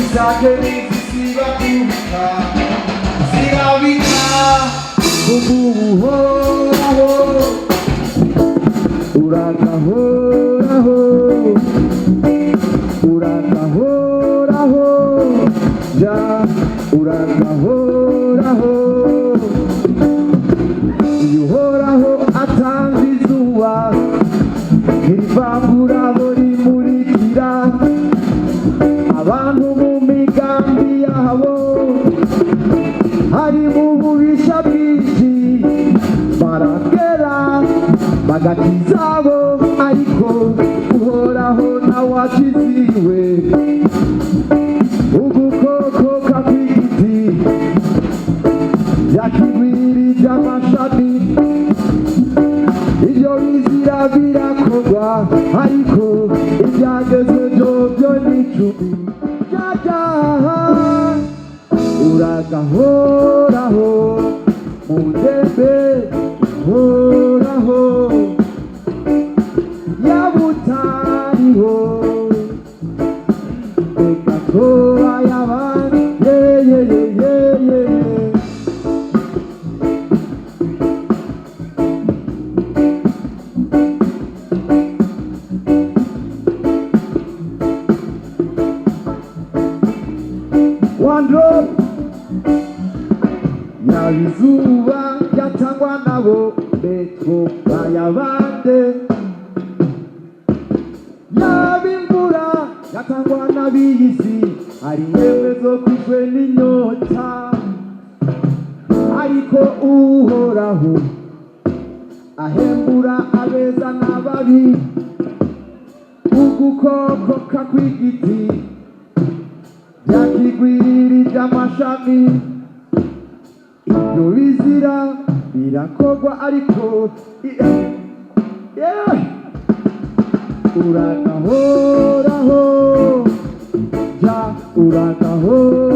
isake n'izisiba kubuka zirabika uhoraho uragahoraho uragahoraho ja uragahoraho uhoraho atanga izuba irivangura rimurikira abantu mu migambi yabo hari mu bubisha bwinshi baragera bagakizabo ariko uhoraho nawakiziwe ugukoko kakwigiti yakigwirije amashami ibyo bizira birakorwa ariko ibyageze byo n'icumi byajyaha uragahoraho mu ndembe horaho yabutariho reka ko ayabandi yeyeyeyeye wandro yabizuba yatangwa nabo betwo bayabande yabimvura yatangwa n'abiyisi ari yewe zo kwishwe n'inyota ariko uhoraho ahembura abeza n'ababi ugukoko kakwigiti yakigwirije amashami ibyo bizira birakorwa ariko uragahoraho ja uragahoraho